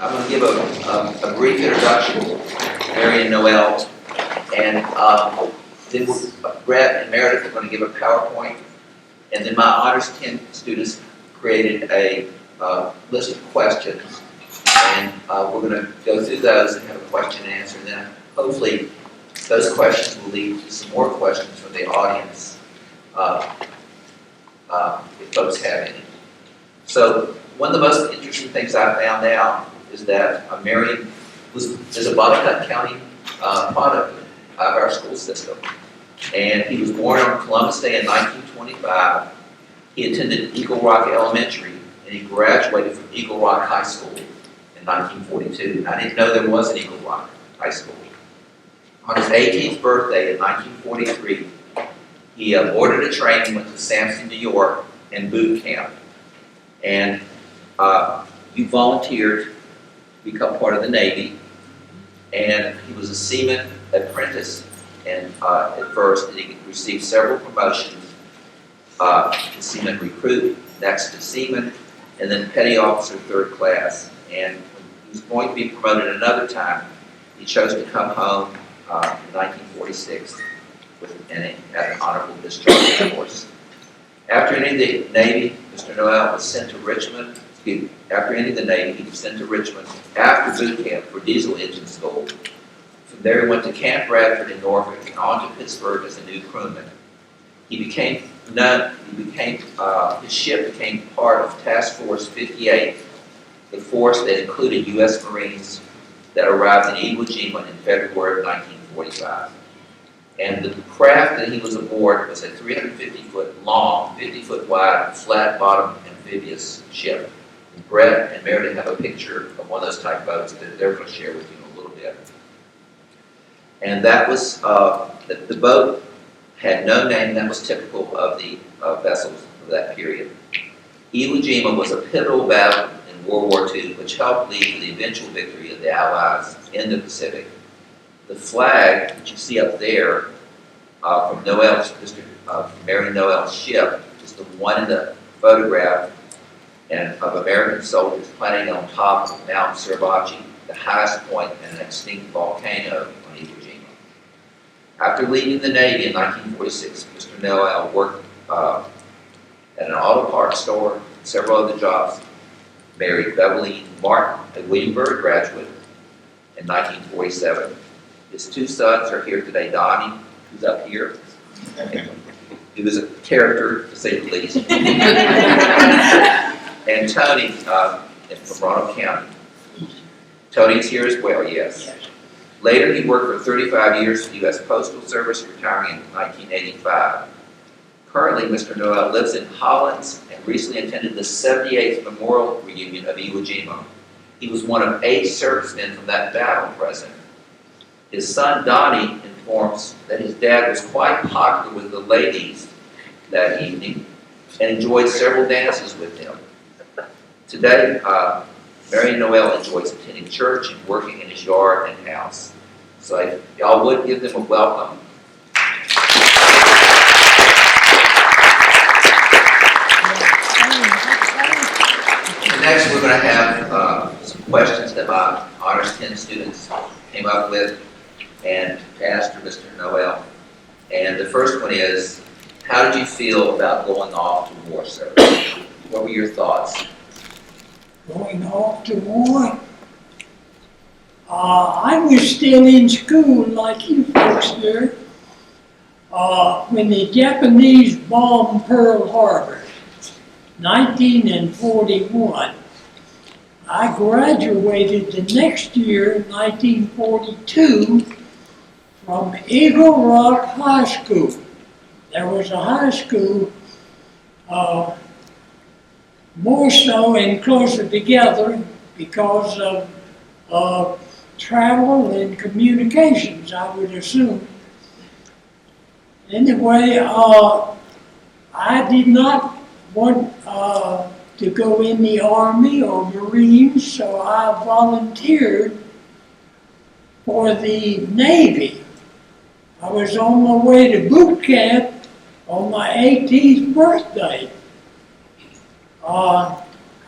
I'm going to give a brief introduction to Marion Noel, and then Brett and Meredith are going to give a PowerPoint, and then my Honors 10 students created a list of questions, and we're going to go through those and have a question and answer, and then hopefully those questions will lead to some more questions from the audience, if folks have any. So one of the most interesting things I found out is that Marion is a Botetourt County product of our school system. And he was born on Columbus Day in 1925. He attended Eagle Rock Elementary, and he graduated from Eagle Rock High School in 1942. I didn't know there was an Eagle Rock High School. On his 18th birthday in 1943, he boarded a train and went to Sampson, New York, in boot camp. And he volunteered to become part of the Navy, and he was a seaman apprentice and at first, and he received several promotions to seaman recruit, next to seaman, and then petty officer 3rd class. And when he was going to be promoted another time, he chose to come home in 1946 and had an honorable discharge, of course. After entering the Navy, Mr. Noel was sent to Richmond. After entering the Navy, he was sent to Richmond after boot camp for diesel engine school. From there, he went to Camp Bradford in Norfolk and on to Pittsburgh as a new crewman. His ship became part of Task Force 58, the force that included U.S. Marines that arrived in Iwo Jima in February of 1945. And the craft that he was aboard was a 350-foot long, 50-foot wide, flat-bottomed amphibious ship. And Brett and Meredith have a picture of one of those type boats that they're going to share with you in a little bit. And that was, the boat had no name. That was typical of the vessels of that period. Iwo Jima was a pivotal battle in World War II, which helped lead to the eventual victory of the Allies in the Pacific. The flag that you see up there from Marion Noel's ship is the one in the photograph and of American soldiers planting on top of Mount Suribachi, the highest point in an extinct volcano on Iwo Jima. After leaving the Navy in 1946, Mr. Noel worked at an auto parts store and several other jobs. Married Beverly Martin, a Williamsburg graduate, in 1947. His 2 sons are here today. Donnie, who's up here. He was a character, to say the least. And Tony from Roanoke County. Tony's here as well, yes. Later, he worked for 35 years for the U.S. Postal Service, retiring in 1985. Currently, Mr. Noel lives in Holland and recently attended the 78th Memorial Reunion of Iwo Jima. He was one of 8 servicemen from that battle present. His son Donnie informs that his dad was quite popular with the ladies that evening and enjoyed several dances with him. Today, Marion Noel enjoys attending church and working in his yard and house. So if y'all would give them a welcome. And next we're going to have some questions that my Honors 10 students came up with and Pastor Mr. Noel. And the first one is, how did you feel about going off to war service? What were your thoughts? Going off to war? I was still in school like you folks were when the Japanese bombed Pearl Harbor, 1941. I graduated the next year, 1942, from Eagle Rock High School. There was a high school more so and closer together because of travel and communications, I would assume. Anyway, I did not want to go in the Army or Marines, so I volunteered for the Navy. I was on my way to boot camp on my 18th birthday.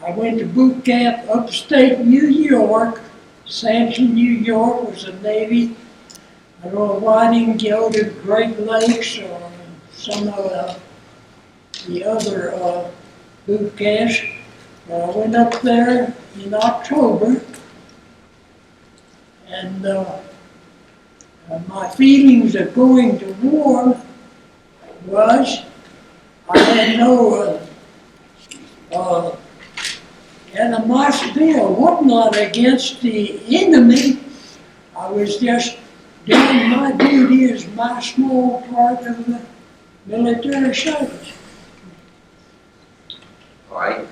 I went to boot camp upstate New York. Sanford, New York was a Navy. I don't know why I didn't go to Great Lakes or some of the other boot camps. I went up there in October, and my feelings of going to war was I had no animosity or whatnot against the enemy. I was just doing my duty as my small part of the military service. All right.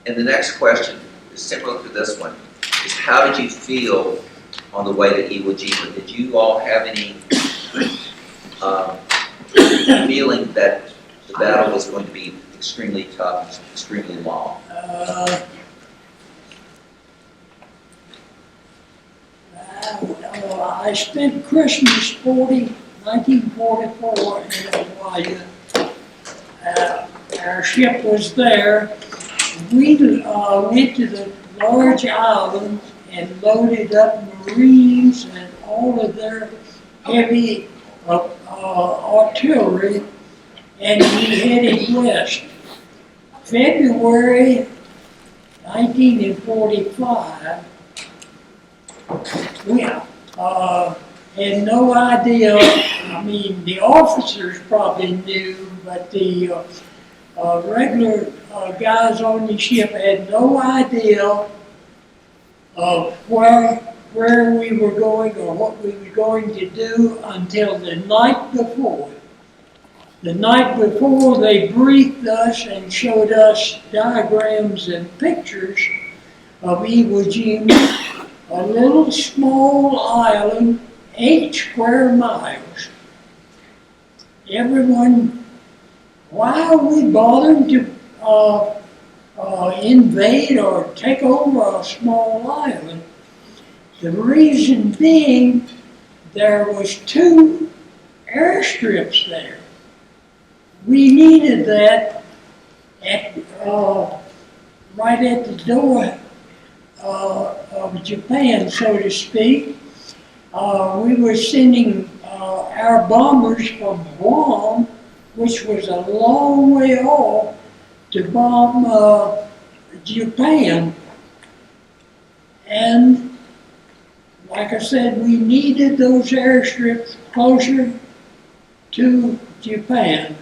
And the next question is similar to this one, is how did you feel on the way to Iwo Jima? Did you all have any feeling that the battle was going to be extremely tough, extremely long? I spent Christmas 1944 in Hawaii. Our ship was there. We went to the large island and loaded up Marines and all of their heavy artillery, and we headed west. February 1945, we had no idea. I mean, the officers probably knew, but the regular guys on the ship had no idea of where we were going or what we were going to do until the night before. The night before, they briefed us and showed us diagrams and pictures of Iwo Jima, a little small island, 8 square miles. Everyone, why are we bothering to invade or take over a small island? The reason being, there was 2 airstrips there. We needed that at, right at the door of Japan, so to speak. We were sending our bombers from Guam, which was a long way off, to bomb Japan. And like I said, we needed those airstrips closer to Japan.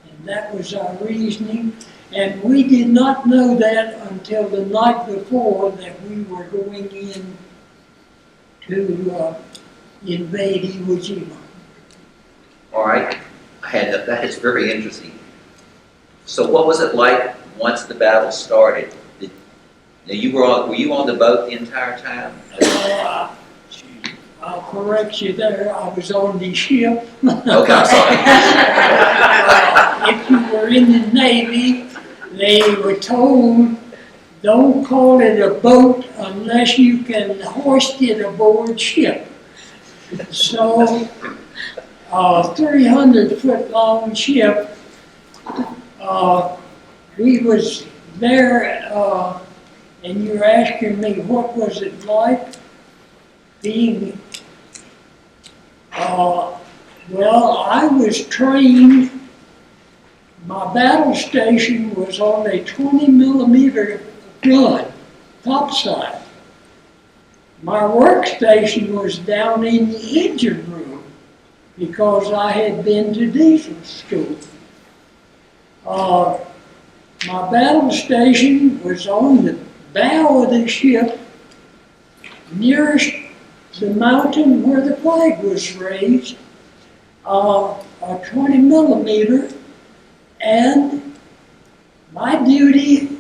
And that was our reasoning. And we did not know that until the night before that we were going in to invade Iwo Jima. All right. That is very interesting. So what was it like once the battle started? Were you on the boat the entire time? I'll correct you there. I was on the ship. Okay, I'm sorry. If you were in the Navy, they were told, don't call it a boat unless you can hoist it aboard ship. So, 300-foot long ship, we was there, and you're asking me what was it like being, well, I was trained. My battle station was on a 20-millimeter gun, topside. My workstation was down in the engine room because I had been to diesel school. My battle station was on the bow of the ship, nearest the mountain where the flag was raised, a 20-millimeter. And my duty,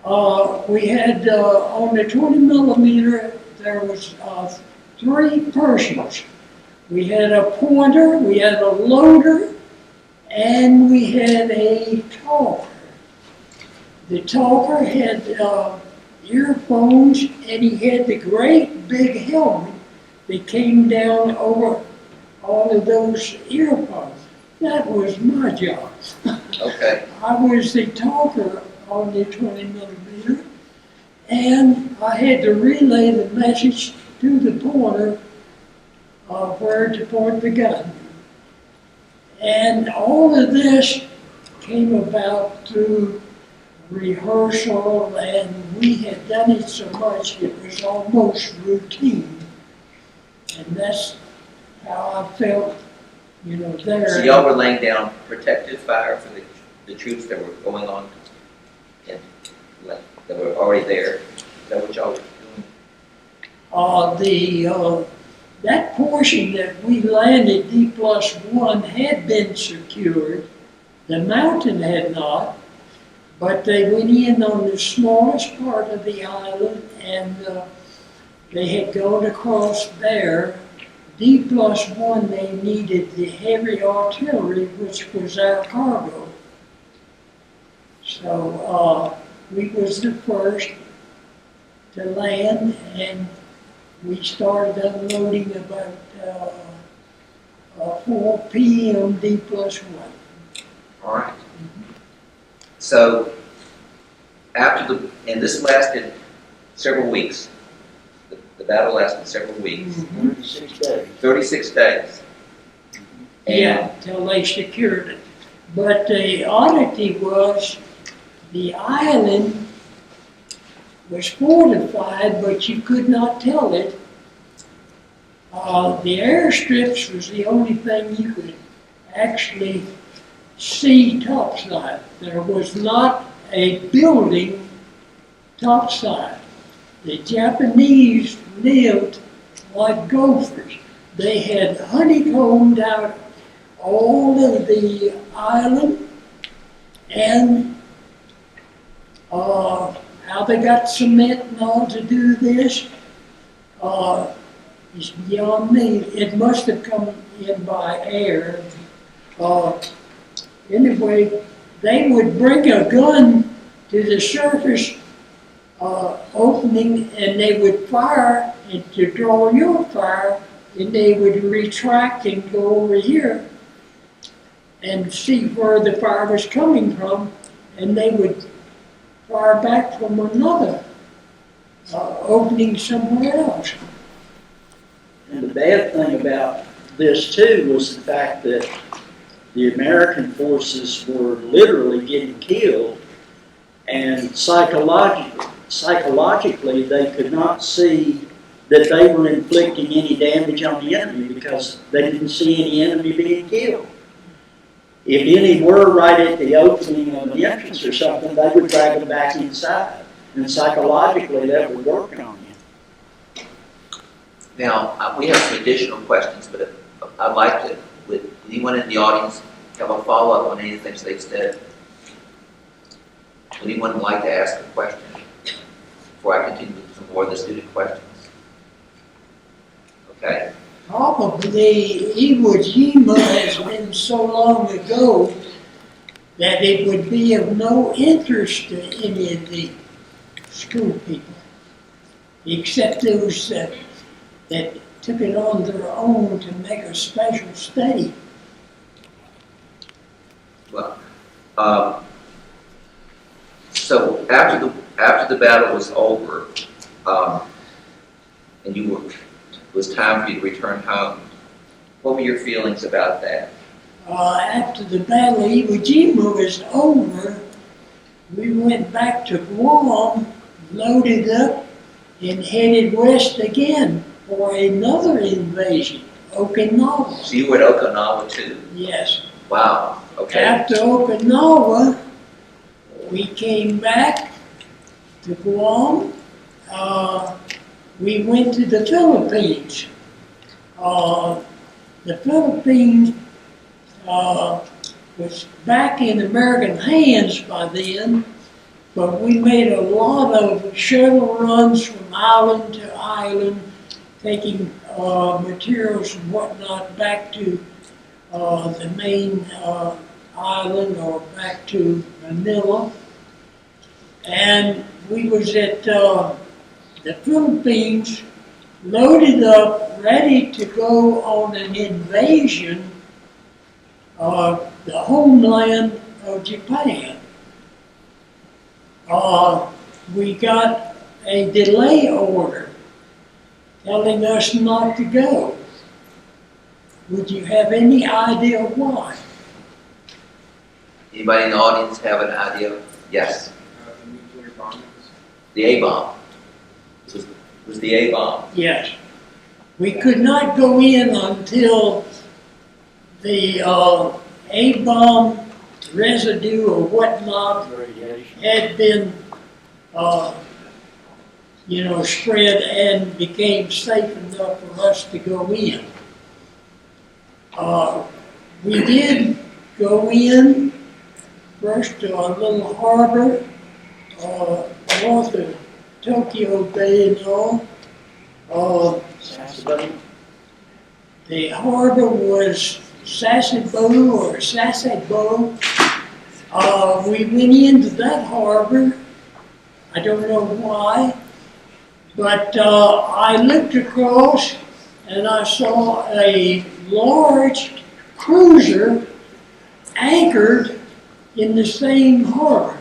we had on the 20-millimeter, there was 3 persons. We had a pointer, we had a loader, and we had a talker. The talker had earphones, and he had the great big helmet that came down over all of those earphones. That was my job. Okay. I was the talker only 20 millimeter. And I had to relay the message to the pointer where to point the gun. And all of this came about through rehearsal, and we had done it so much it was almost routine. And that's how I felt, there. So y'all were laying down protective fire for the troops that were going on, and that were already there. Is that what y'all were doing? That portion that we landed, D+1, had been secured. The mountain had not, but they went in on the smallest part of the island, and they had gone across there. D+1, they needed the heavy artillery, which was our cargo. So we was the first to land, and we started unloading about 4 p.m. D+1. All right. So and this lasted several weeks. The battle lasted several weeks. 36 days. 36 days. Yeah, till they secured it. But the oddity was the island was fortified, but you could not tell it. The airstrips was the only thing you could actually see topside. There was not a building topside. The Japanese lived like gophers. They had honeycombed out all of the island, and how they got cement and all to do this is beyond me. It must have come in by air. Anyway, they would bring a gun to the surface opening, and they would fire, and to draw your fire, and they would retract and go over here and see where the fire was coming from, and they would fire back from another opening somewhere else. And the bad thing about this too was the fact that the American forces were literally getting killed, and psychologically they could not see that they were inflicting any damage on the enemy because they didn't see any enemy being killed. If any were right at the opening of the entrance or something, they would drag them back inside, and psychologically that would work on you. Now, we have some additional questions, but I'd like to, would anyone in the audience have a follow-up on any of the things they've said? Would anyone like to ask a question before I continue with some more of the student questions? Okay. Probably Iwo Jima has been so long ago that it would be of no interest to any of the school people, except those that took it on their own to make a special study. Well, so after the battle was over, and it was time for you to return home, what were your feelings about that? After the Battle of Iwo Jima was over, we went back to Guam, loaded up, and headed west again for another invasion, Okinawa. So you were at Okinawa too? Yes. Wow, okay. After Okinawa, we came back to Guam. We went to the Philippines. The Philippines was back in American hands by then, but we made a lot of shuttle runs from island to island, taking materials and whatnot back to the main island or back to Manila. And we was at the Philippines, loaded up, ready to go on an invasion of the homeland of Japan. we got a delay order telling us not to go. Would you have any idea why? Anybody in the audience have an idea? Yes. The nuclear bombings. The A-bomb. Was the A-bomb. Yes. We could not go in until the A-bomb residue or whatnot had been, spread and became safe enough for us to go in. We did go in first to a little harbor north of Tokyo Bay and all. The harbor was Sasebo or Sasebo. We went into that harbor. I don't know why, but I looked across and I saw a large cruiser anchored in the same harbor.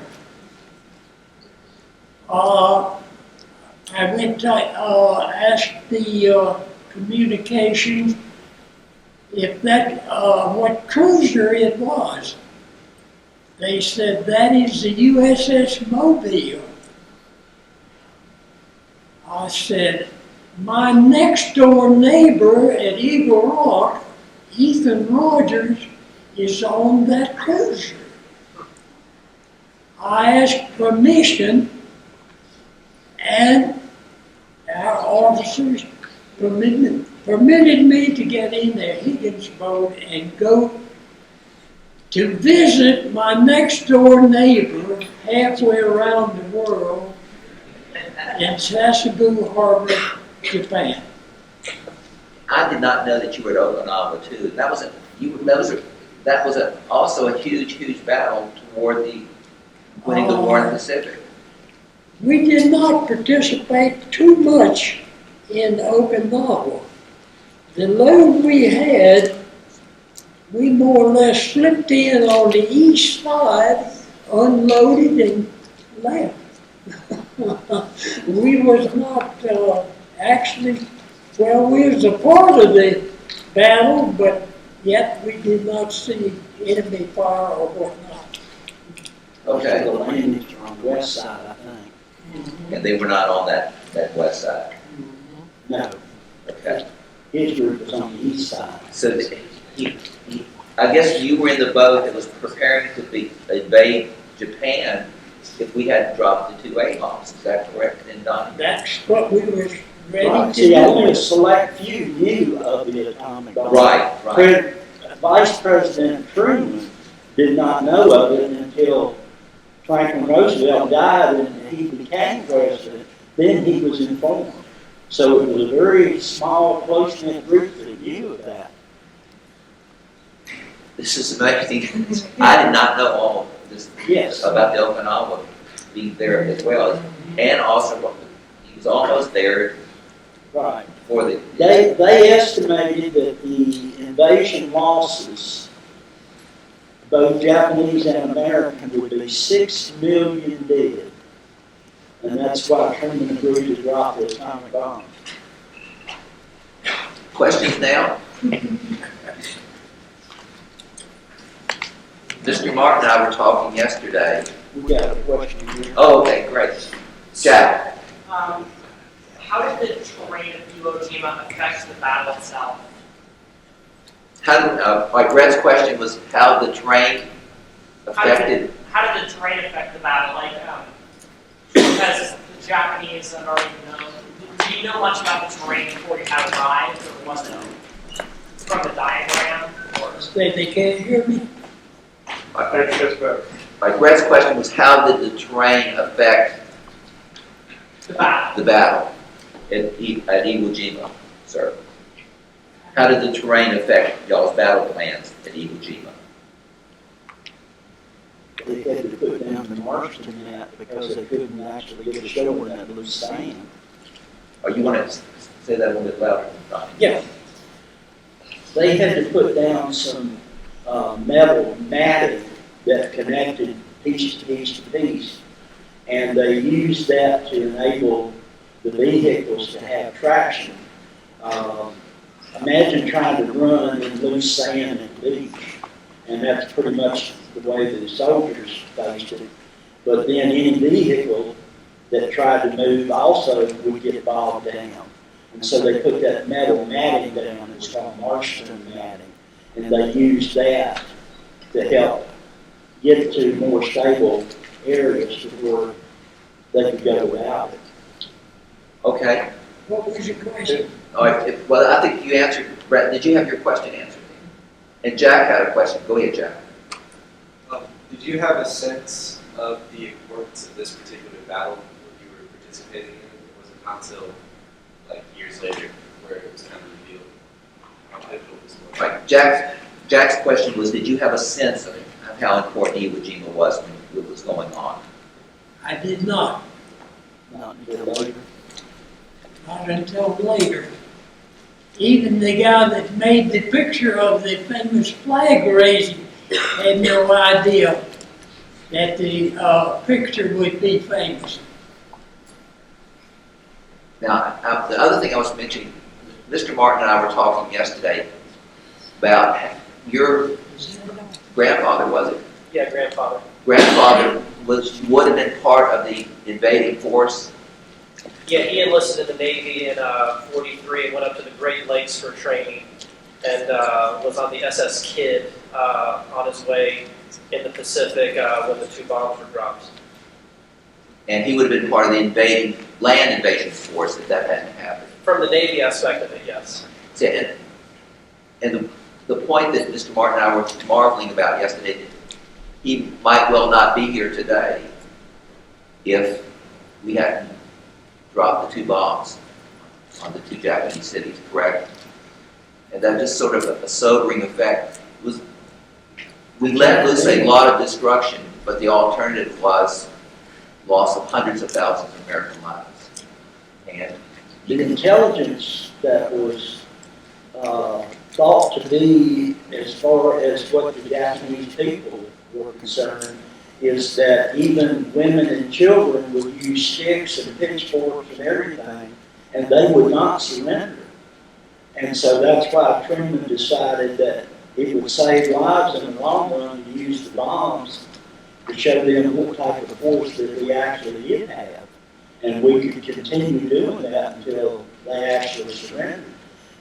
I went to ask the communications if that, what cruiser it was. They said that is the USS Mobile. I said, my next door neighbor at Eagle Rock, Ethan Rogers, is on that cruiser. I asked permission, and our officers permitted me to get in their Higgins boat and go to visit my next door neighbor halfway around the world in Sasebo Harbor, Japan. I did not know that you were at Okinawa too. That was also a huge battle toward the winning the war in the Pacific. We did not participate too much in Okinawa. The load we had, we more or less slipped in on the east side, unloaded and left. We was not actually, well, we was a part of the battle, but yet we did not see enemy fire or whatnot. Okay. The landings were on the west side, I think. And they were not on that west side. No, Okay. his group was on the east side. So I guess you were in the boat that was preparing to invade Japan if we had dropped the two A-bombs. Is that correct, then, Donnie? That's what we were ready Right. to See, do. only a select few knew of the atomic bomb. Right. Vice President Truman did not know of it until Franklin Roosevelt died and he became president. Then he was informed. So it was a very small, close-knit group that knew of that. This is amazing. I did not know all of this Yes. about the Okinawa being there as well. And also, he was almost there Right. for the... They estimated that the invasion losses, both Japanese and American, would be 6 million dead. And that's why Truman agreed to drop the atomic bomb. Questions now? Mr. Martin and I were talking yesterday. We got a question here. Oh, okay, great. Jack, How did the terrain of Iwo Jima affect the battle itself? like Brett's question was how the terrain affected... How did the terrain affect the battle? Because the Japanese had already known. Do you know much about the terrain before you had arrived, or was it from the diagram? Or? They can't hear me. I think that's better. Like Brett's question was how did the terrain affect The battle. the battle at Iwo Jima, sir? How did the terrain affect y'all's battle plans at Iwo Jima? They had to put down the Marston net because they couldn't actually get ashore in that loose sand. Or you want to say that a little bit louder, Donnie? Yeah. They had to put down some metal matting that connected piece to piece to piece. and they used that to enable the vehicles to have traction. Imagine trying to run in loose sand at the beach, and that's pretty much the way the soldiers faced it. But then any vehicle that tried to move also would get bogged down. And so they put that metal matting down, it's called Marston matting, and they used that to help get to more stable areas before they could go without it. Okay. What was your question? All right. Well, I think you answered. Brett, did you have your question answered? And Jack had a question. Go ahead, Jack. Did you have a sense of the importance of this particular battle when you were participating in it? Or was it not until like years later where it was kind of revealed how pivotal this was? Right. Jack's question was, did you have a sense of how important Iwo Jima was when it was going on? I did not. Not until later. Not until later. Even the guy that made the picture of the famous flag raising had no idea that the picture would be famous. Now, the other thing I was mentioning, Mr. Martin and I were talking yesterday about your grandfather, was it? Yeah, grandfather. Grandfather would have been part of the invading force. Yeah, he enlisted in the Navy in 43 and went up to the Great Lakes for training, and was on the SS Kidd on his way in the Pacific when the 2 bombs were dropped. And he would have been part of the land invasion force if that hadn't happened. From the Navy aspect of it, yes. And the point that Mr. Martin and I were marveling about yesterday, he might well not be here today if we hadn't dropped the 2 bombs on the 2 Japanese cities, correct? And that just sort of a sobering effect. We let loose a lot of destruction, but the alternative was loss of hundreds of thousands of American lives. And The intelligence that was thought to be, as far as what the Japanese people were concerned, is that even women and children would use sticks and pitchforks and everything, and they would not surrender. And so that's why Truman decided that it would save lives in the long run to use the bombs to show them what type of force that we actually did have. And we could continue doing that until they actually surrendered.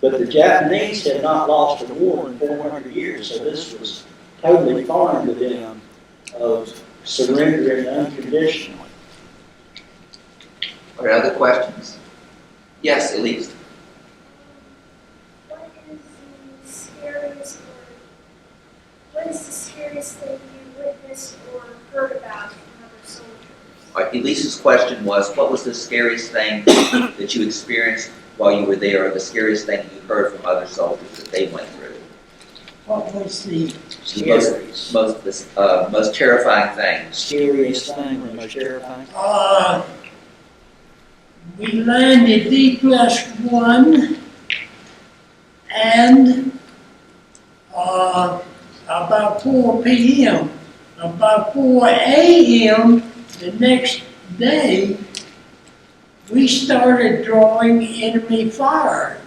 But the Japanese had not lost a war in 400 years, so this was totally foreign to them of surrendering unconditionally. are there other questions? Yes, Elise. What is the scariest thing you witnessed or heard about from other soldiers? All right, Elise's question was, what was the scariest thing that you experienced while you were there, or the scariest thing you heard from other soldiers that they went through? What was the Most terrifying thing. Scariest thing, or most terrifying? we landed D+1, and about 4 p.m. About 4 a.m. the next day, we started drawing enemy fire.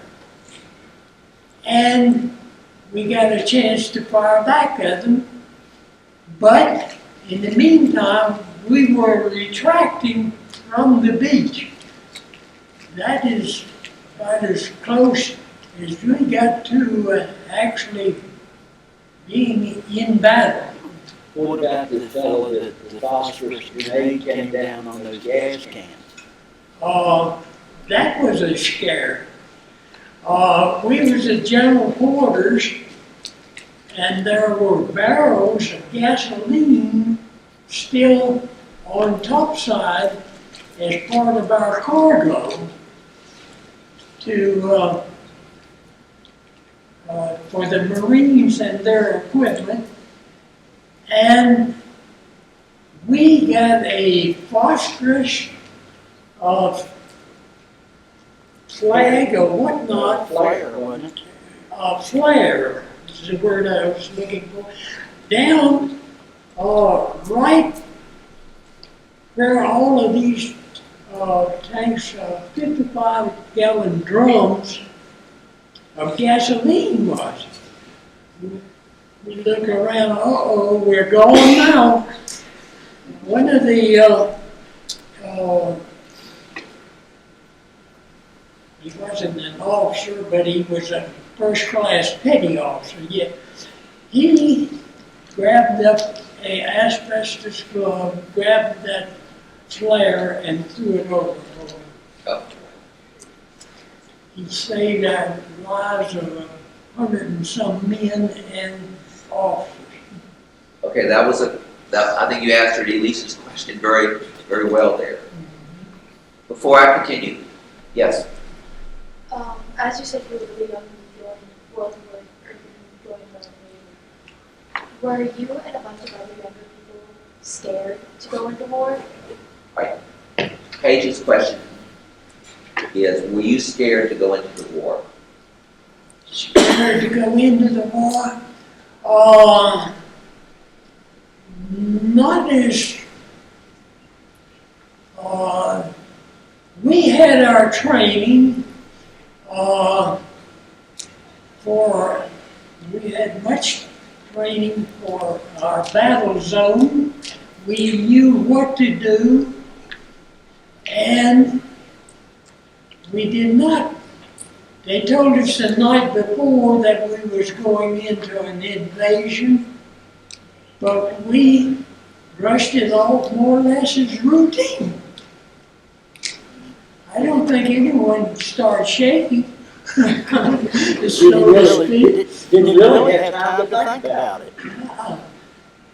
And we got a chance to fire back at them. But in the meantime, we were retracting from the beach. That is about as close as we got to actually being in battle. What about the fellow that the phosphorus grenade came down on those gas cans? That was a scare. We was at general quarters, and there were barrels of gasoline still on topside as part of our cargo to for the Marines and their equipment. And we got a phosphorus flag or whatnot. Flare, wasn't it? Flare is the word I was looking for. Down right where all of these tanks, 55-gallon drums of gasoline was. We look around, uh-oh, we're gone now. One of the, he wasn't an officer, but he was a first-class petty officer, yet he grabbed up a asbestos glove, grabbed that flare and threw it overboard. Oh, He saved our lives of 100 and some men and officers. okay, I think you answered Elise's question very, very well there. Before I continue, yes, As you said, you were really young when you joined World War, or you joined the Navy. Were you and a bunch of other younger people scared to go into war? Paige's question is, were you scared to go into the war? Scared to go into the war? Not as, we had our training, we had much training for our battle zone. We knew what to do, and we did not. They told us the night before that we was going into an invasion, but we brushed it off more or less as routine. I don't think anyone started shaking. Didn't really have time to think about it.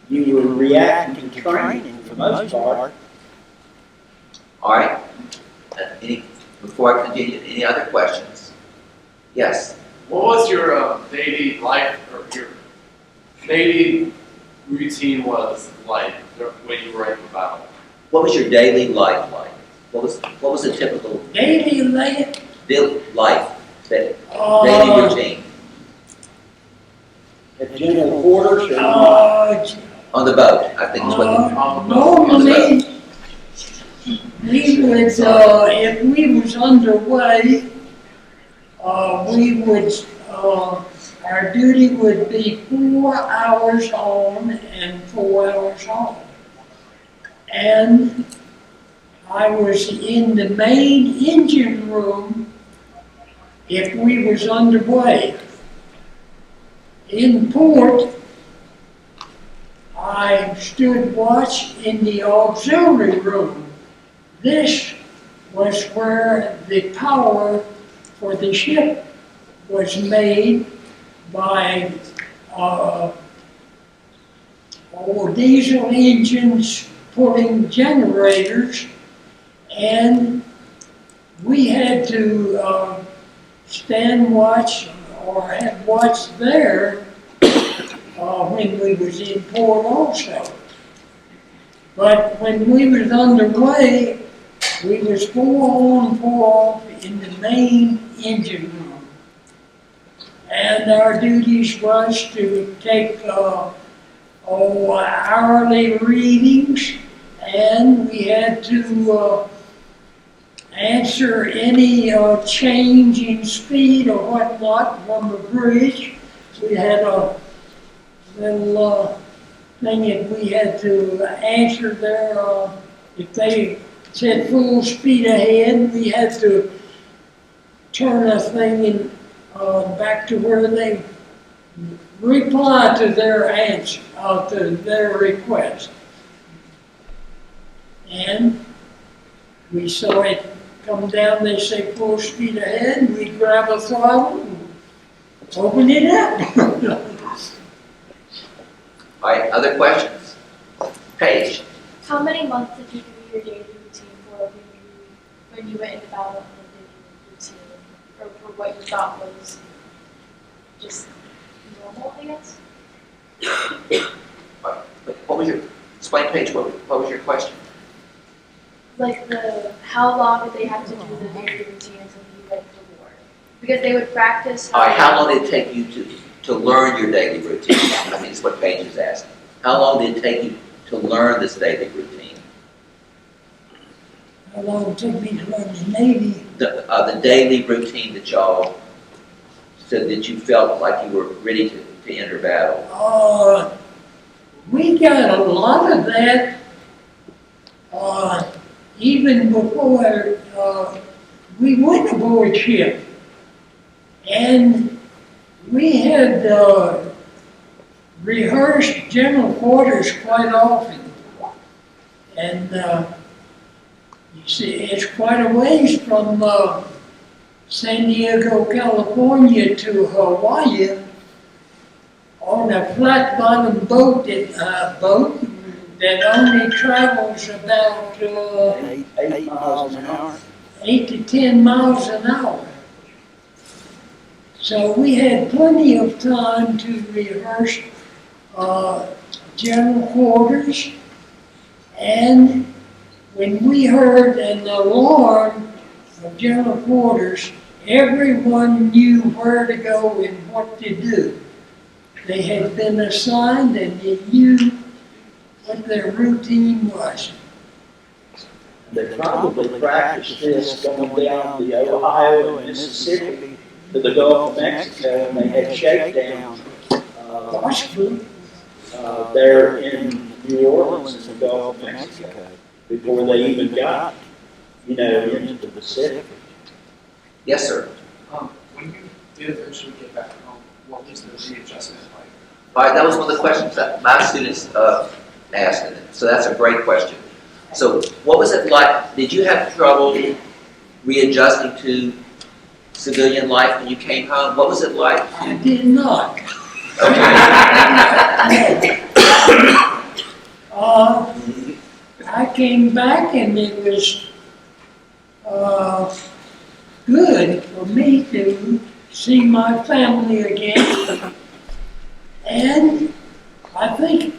You were reacting to training for the most part. All right, before I continue, any other questions? Yes, What was your daily life, or your daily routine was like when you were in the battle? what was your daily life like? What was a typical Daily life, life, daily routine? At general quarters, or On the boat, I think is what normally, we would, if we was underway, we would, our duty would be 4 hours on and 4 hours off. And I was in the main engine room if we was underway. In port, I stood watch in the auxiliary room. This was where the power for the ship was made by diesel engines pulling generators, and we had to stand watch or have watch there when we was in port also. But when we was underway, we was 4 on, 4 off in the main engine room. And our duties was to take hourly readings, and we had to answer any change in speed or whatnot from the bridge. We had a little thing that we had to answer there. If they said full speed ahead, we had to turn a thing in, back to where they reply to their answer, to their request. And we saw it come down, they say full speed ahead, and we grab a throttle and open it up. All right, other questions? Paige, How many months did you do your daily routine for when you went into battle on a daily routine, or for what you thought was just normal, I guess? what was your, explain Paige, what was your question? Like how long did they have to do the daily routine until you went to war? Because they would practice. All right, how long did it take you to learn your daily routine? I think it's what Paige is asking. How long did it take you to learn this daily routine? how long it took me to learn the Navy. The daily routine that y'all said that you felt like you were ready to enter battle. We got a lot of that, even before, we went aboard ship. And we had, rehearsed general quarters quite often. And, you see, it's quite a ways from, San Diego, California to Hawaii on a flat bottom boat that only travels about 8 miles an hour. 8 to 10 miles an hour. So we had plenty of time to rehearse general quarters, and when we heard an alarm of general quarters, everyone knew where to go and what to do. They had been assigned and they knew what their routine was. They probably practiced this going down the Ohio and Mississippi to the Gulf of Mexico, and they had shakedown Possibly. there in New Orleans in the Gulf of Mexico before they even got, into the Pacific. Yes, sir. When you did eventually get back home, what was the readjustment like? All right, that was one of the questions that my students asked, so that's a great question. So what was it like? Did you have trouble readjusting to civilian life when you came home? What was it like? I did not. I came back and it was good for me to see my family again. And I think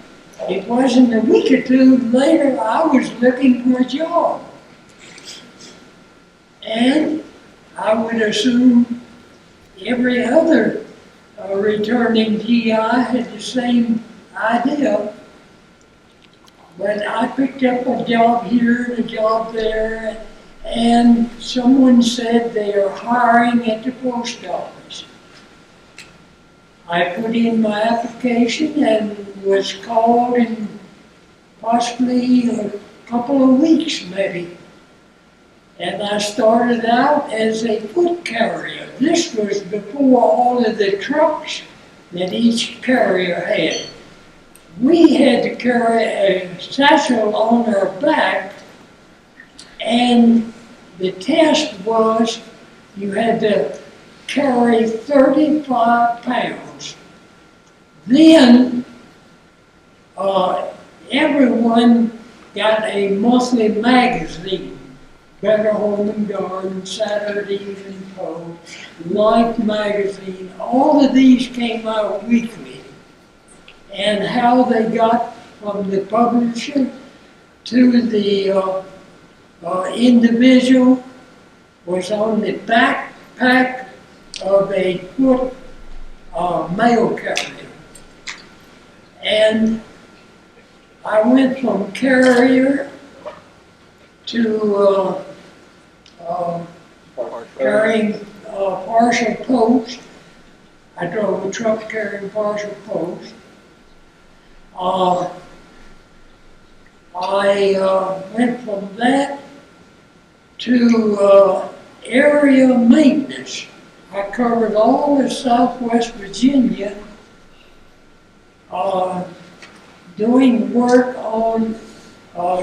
it wasn't a week or two later I was looking for a job. And I would assume every other returning GI had the same idea. But I picked up a job here and a job there, and someone said they are hiring at the post office. I put in my application and was called in possibly a couple of weeks maybe. And I started out as a foot carrier. This was before all of the trucks that each carrier had. We had to carry a satchel on our back, and the test was you had to carry 35 pounds. Then everyone got a monthly magazine. Better Home and Garden, Saturday Evening Post, Life magazine, all of these came out weekly. And how they got from the publisher to the individual was on the backpack of a foot mail carrier. And I went from carrier to carrying partial post. I drove a truck carrying partial post. I went from that to area maintenance. I covered all of Southwest Virginia, doing work on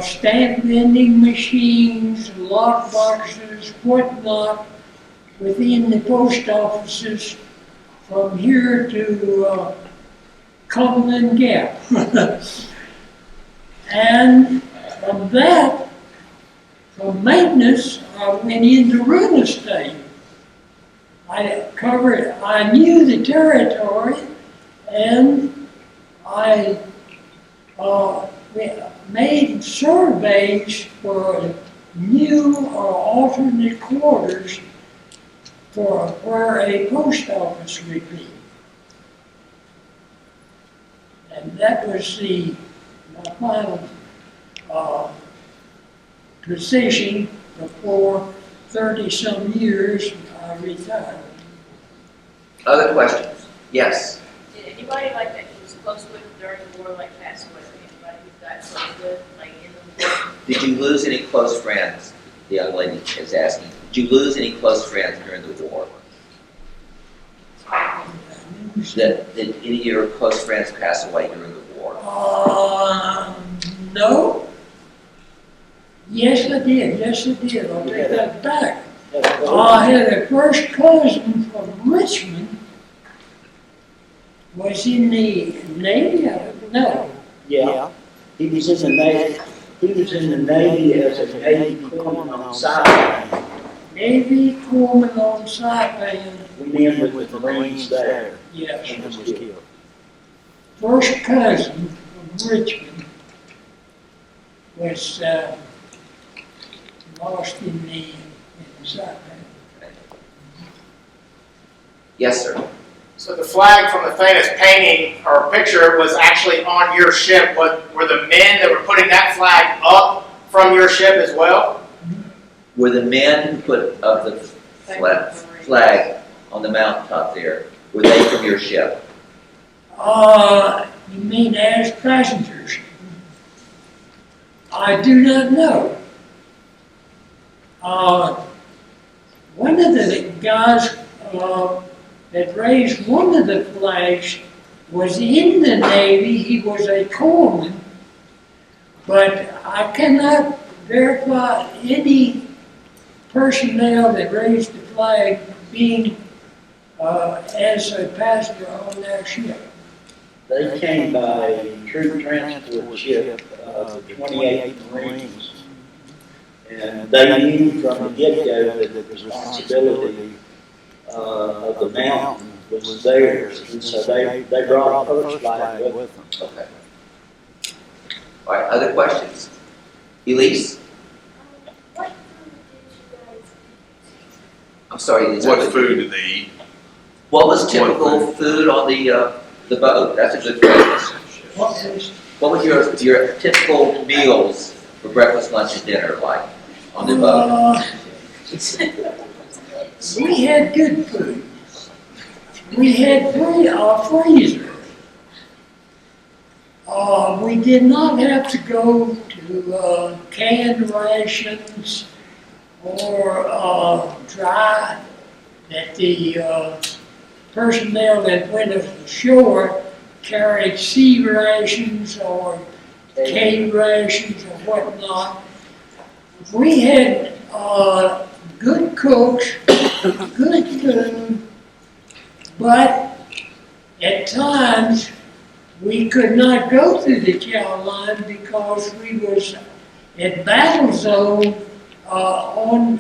stamp vending machines, lock boxes, whatnot, within the post offices from here to Cumberland Gap. And from that, from maintenance, I went into real estate. I knew the territory, and I made surveys for new or alternate quarters for where a post office would be. And that was my final position before 30-some years I retired. Other questions? Yes. Did anybody like that you was close with during the war like pass away? Anybody you got close with like in the war? Did you lose any close friends? The young lady is asking. Did you lose any close friends during the war? Did any of your close friends pass away during the war? No. Yes, I did. Yes, I did. I'll take that back. I had a first cousin from Richmond. Was in the Navy? No. Yeah, he was in the Navy. He was in the Navy as a Navy corpsman on Saipan. Navy corpsman on Saipan. We went with the Marines there. Yes. And was killed. First cousin from Richmond was lost in the Saipan. Yes, sir. So the flag from the famous painting or picture was actually on your ship. Were the men that were putting that flag up from your ship as well? Were the men who put up the flag on the mountaintop there, were they from your ship? You mean as passengers? I do not know. One of the guys that raised one of the flags was in the Navy. He was a corpsman, but I cannot verify any personnel that raised the flag being as a passenger on that ship. They came by a troop transport ship, the 28th Marines. And they knew from the get-go that the responsibility of the mountain was theirs. And so they brought a first flag with them. Okay. All right, other questions? Elise? What food did you guys eat? I'm sorry, Elise. What food did they eat? What was typical food on the boat? That's a good question. What was your typical meals for breakfast, lunch, and dinner like on the boat? We had good food. We had freezer. We did not have to go to canned rations or dry that the personnel that went ashore carried sea rations or cave rations or whatnot. We had good cooks, good food, but at times we could not go through the cow line because we was at battle zone on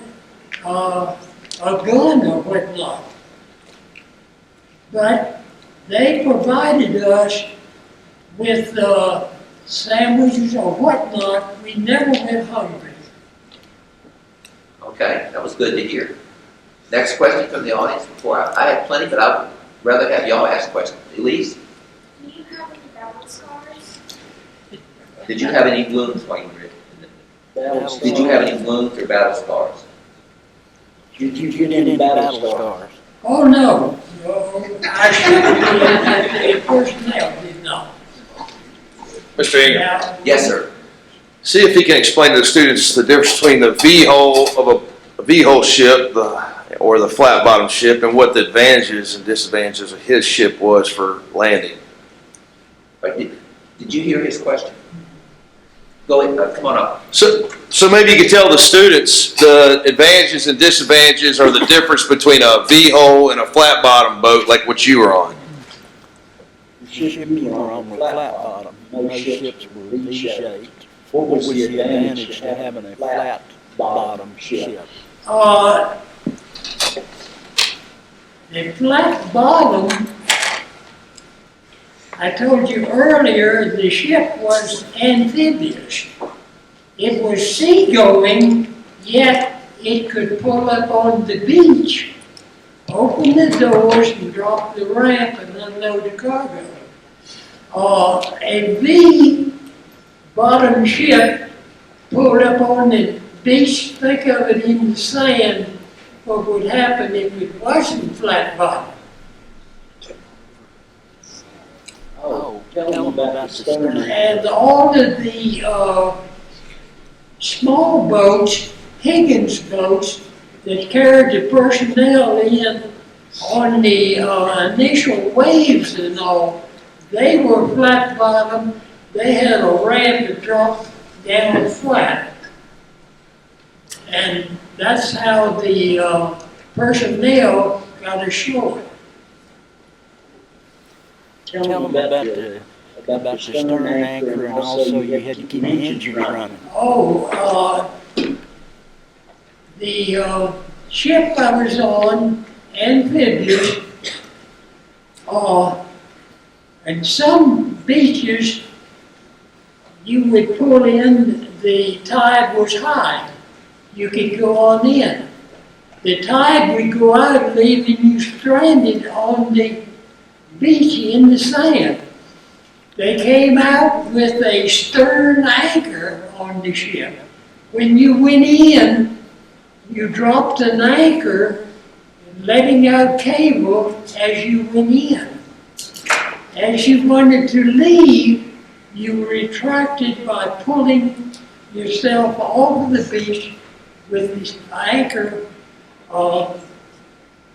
a gun or whatnot. But they provided us with sandwiches or whatnot. We never went hungry. Okay, that was good to hear. Next question from the audience before I had plenty, but I would rather have y'all ask questions. Elise, Do you have any battle scars? did you have any wounds while you were in the Did you have any wounds or battle scars? Did you get any battle scars? Oh, no. I shouldn't be, the personnel did not. Mr. Ingram, Now, Yes, sir. see if he can explain to the students the difference between the V-hull of a V-hull ship or the flat-bottom ship and what the advantages and disadvantages of his ship was for landing. Right, did you hear his question? Go ahead, come on up. So maybe you could tell the students the advantages and disadvantages or the difference between a V-hull and a flat-bottom boat like what you were on. The ship you were on was flat bottom. Most ships were V-shaped. What was the advantage to having a flat bottom ship? the flat bottom, I told you earlier, the ship was amphibious. It was seagoing, yet it could pull up on the beach, open the doors and drop the ramp and unload the cargo. A V-bottom ship pulled up on the beach, think of it in the sand, what would happen if it wasn't flat bottom. Oh, tell them about the stern. And all of the small boats, Higgins boats, that carried the personnel in on the initial waves and all, they were flat bottom. They had a ramp that dropped down flat. And that's how the personnel got ashore. Tell them about the stern anchor, and also you had to keep the engines running. Oh, the ship I was on, amphibious, and some beaches you would pull in, the tide was high. You could go on in. The tide would go out, leaving you stranded on the beach in the sand. They came out with a stern anchor on the ship. When you went in, you dropped an anchor, letting out cable as you went in. As you wanted to leave, you retracted by pulling yourself off the beach with the anchor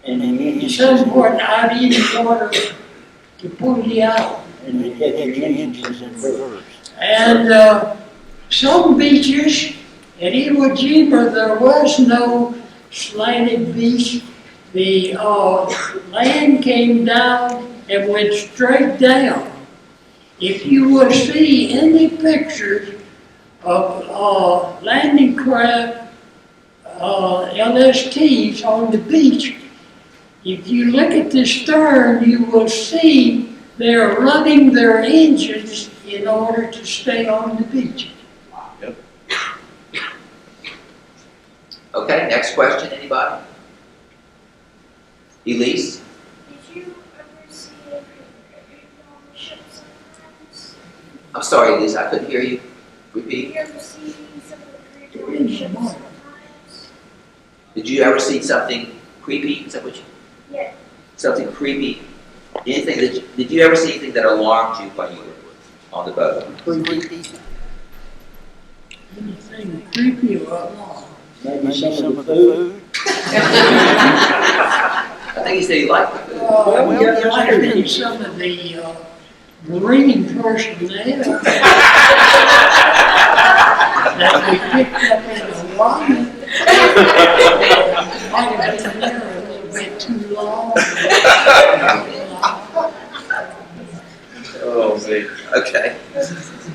And somewhat out in the water to pull you out. And you had your engines in reverse. And some beaches at Iwo Jima, there was no slanted beach. The land came down and went straight down. If you will see any pictures of landing craft, LSTs on the beach, if you look at the stern, you will see they're running their engines in order to stay on the beach. Yep. Okay, next question, anybody? Elise? Did you ever see a creature on the ship sometimes? I'm sorry, Elise, I couldn't hear you. Repeat. Did you ever see some of the creatures on the ship sometimes? Did you ever see something creepy? Is that what you? Yeah. Something creepy? Anything that? Did you ever see anything that alarmed you when you were on the boat? Anything creepy or alarming? Maybe some of the food. I think he said he liked the food. Might have been some of the marine personnel that we picked up in Hawaii. Might have been there a little bit too long. Oh, man. Okay.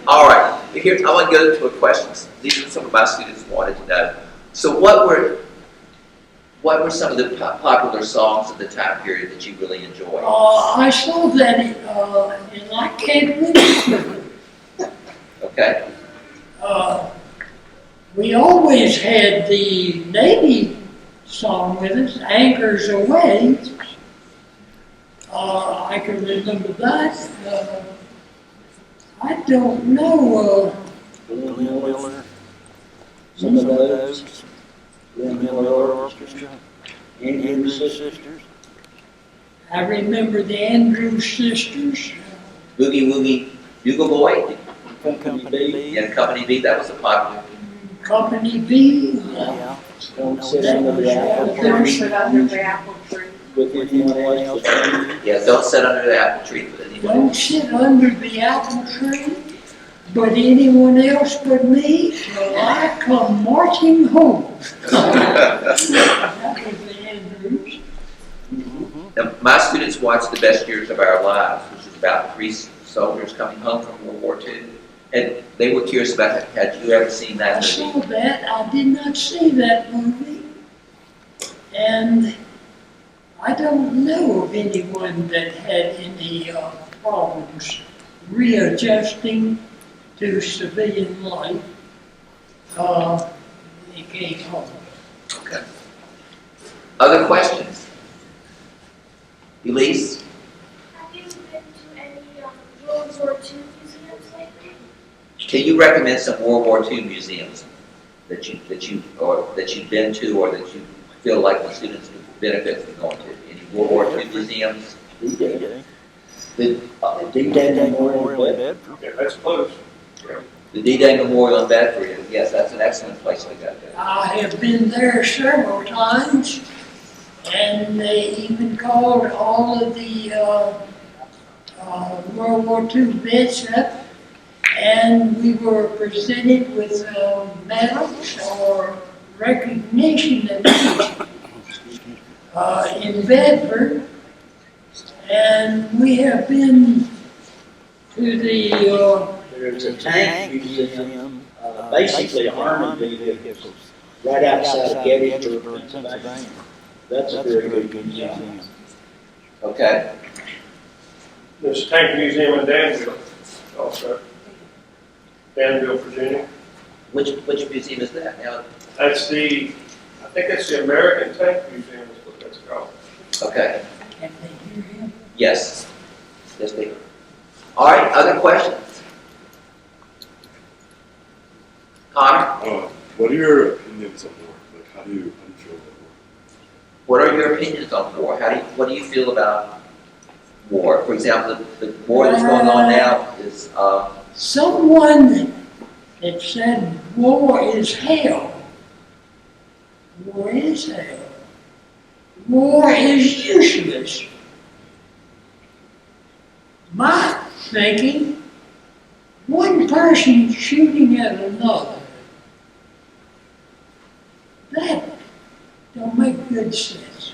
All right. Here, I want to go to a questions. These are some of my students wanted to know. So, what were some of the popular songs of the time period that you really enjoyed? I saw that, and I can't remember. Okay. We always had the Navy song with us, Anchors Away. I can remember that. I don't know. Glenn Miller. Some of those. Glenn Miller Orchestra. Andrews Sisters. I remember the Andrews Sisters. Boogie Woogie Bugle Boy. Company B. Yeah, Company B. That was a popular. Company B. Yeah. Don't sit under the apple Don't tree. sit under the apple tree. With anyone else. Yeah, don't sit under the apple tree with anyone. Don't sit under the apple tree, but anyone else but me till I come marching home. That was the Andrews. Now, my students watched The Best Years of Our Lives, which is about 3 soldiers coming home from World War II. And they were curious about that. Had you ever seen I that saw movie? that. I did not see that movie. And I don't know of anyone that had any problems readjusting to civilian life. They came home. Okay. Other questions? Elise? Have you been to any World War II museums lately? Can you recommend some World War II museums? that you've been to or that you feel like the students would benefit from going to? Any World War II museums? D-Day. The D-Day Memorial in Bedford. Yeah, that's close. The D-Day Memorial in Bedford, yes, that's an excellent place to go to. I have been there several times, and they even called all of the World War II vets up, and we were presented with medals or recognition of in Bedford, and we have been to the There's a tank museum, basically Army vehicles, right outside of Gettysburg, Pennsylvania. That's a very good museum. Okay. There's a tank museum in Danville also. Danville, Virginia. Which museum is that now? That's I think it's the American Tank Museum is what that's called. Okay. Can they hear him? Yes. Yes, they are. All right, other questions? Connor, What are your opinions on war? Like, how do you feel about war? what are your opinions on war? What do you feel about war? For example, the war that's going on now is, Someone that said war is hell. War is hell. War is useless. My thinking, one person shooting at another, that don't make good sense.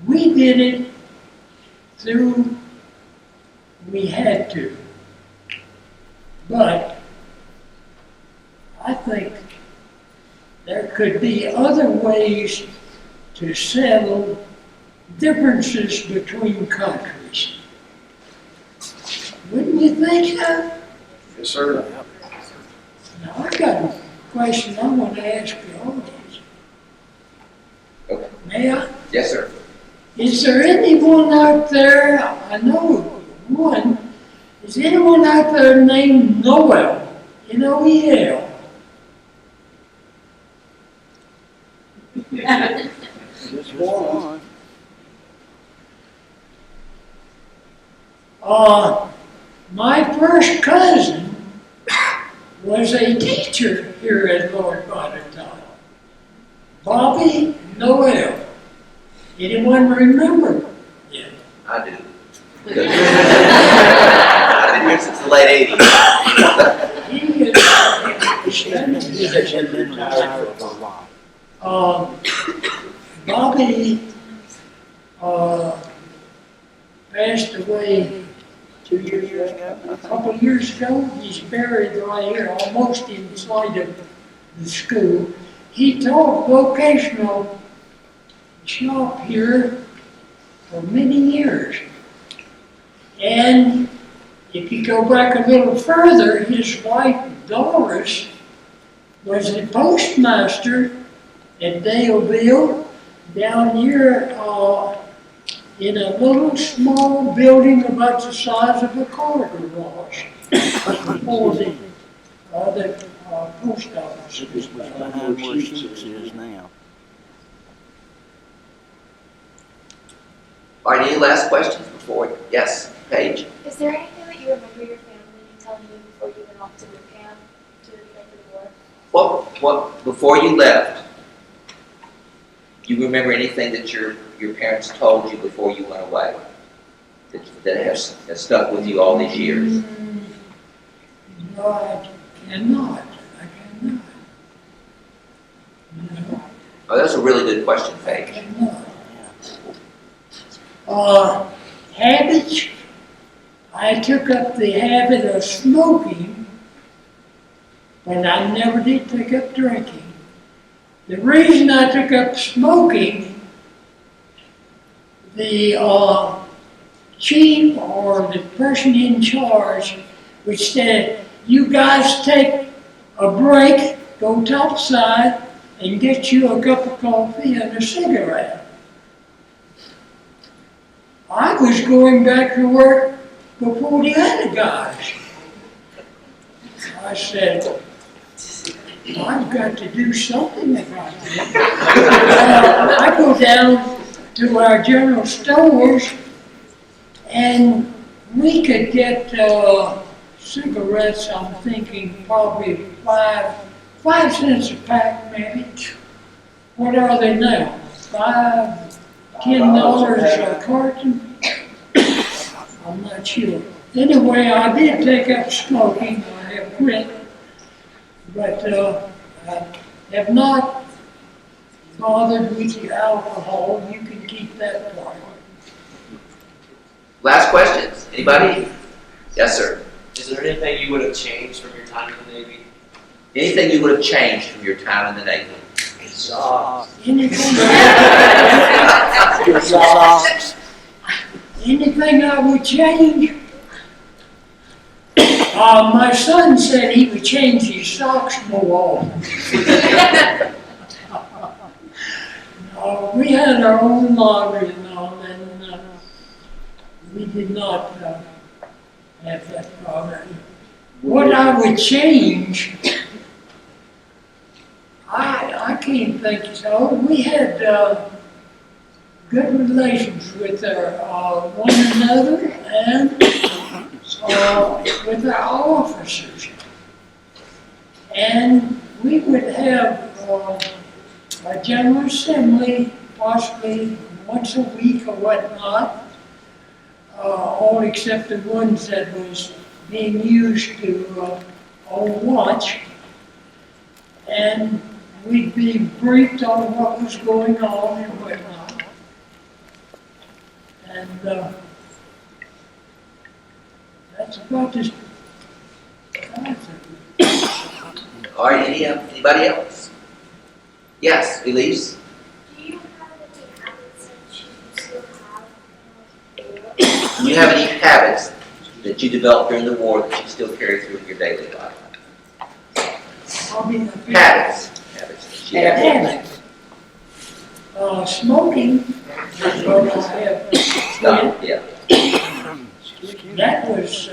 We did it through, we had to. But I think there could be other ways to settle differences between countries. Wouldn't you think so? Yes, sir. Now, I got a question I want to ask the audience. okay. May I? Yes, sir. Is there anyone out there, I know one, is anyone out there named Noel? Noel? Just one. My first cousin was a teacher here at Lord Botetourt. Bobby Noel. Anyone remember? Yeah. I do. I've been here since the late 80s. He been retired for a while. Bobby passed away 2 years ago. a couple of years ago. He's buried right here, almost inside of the school. He taught vocational shop here for many years. And if you go back a little further, his wife Doris was the postmaster at Daleville down here in a little small building about the size of a car garage before the post office. It was behind where Sheets is now. All right, any last questions before? Yes, Paige? Is there anything that you remember your family telling you before you went off to boot camp to prepare for the war? What, before you left, do you remember anything that your parents told you before you went away that has stuck with you all these years? No, I cannot. No, Oh, that's a really good question, I Paige. cannot. Habits. I took up the habit of smoking, but I never did take up drinking. The reason I took up smoking, the chief or the person in charge would say, you guys take a break, go topside, and get you a cup of coffee and a cigarette. I was going back to work before the other guys. I said, I've got to do something about it. I go down to our general stores and we could get cigarettes, I'm thinking probably 5 cents a pack maybe. What are they now? $10 a carton? I'm not sure. Anyway, I did take up smoking, I have quit, but I have not bothered with the alcohol. You can keep that part. Last questions, anybody? Yes, sir. Is there anything you would have changed from your time in the Navy? Anything you would have changed from your time in the Navy? Anything I would change? My son said he would change his socks more often. We had our own laundry and all, and we did not have that problem. What I would change, I can't think so. We had good relations with one another and with our officers. And we would have a general assembly possibly once a week or whatnot, all except the ones that was being used to on watch. And we'd be briefed on what was going on and whatnot. And that's about as All right, anybody else? Yes, Elise? Do you have any habits that you still have? Do you have any habits that you developed during the war that you still carry through in your daily life? Habits. Habits. Yeah. habits. Smoking, is what I have. Stop, yeah. That was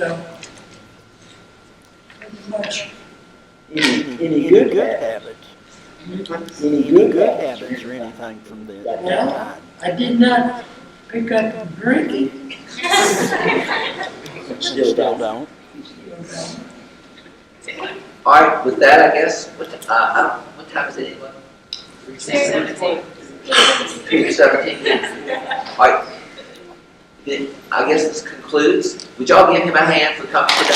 pretty much. Any good habits? Any good habits or anything from that? Well, I did not pick up drinking. Still don't. All right, with that, I guess, what time is it anyway? 3:17. 3:17. All right. Then I guess this concludes. Would y'all give him a hand for coming today?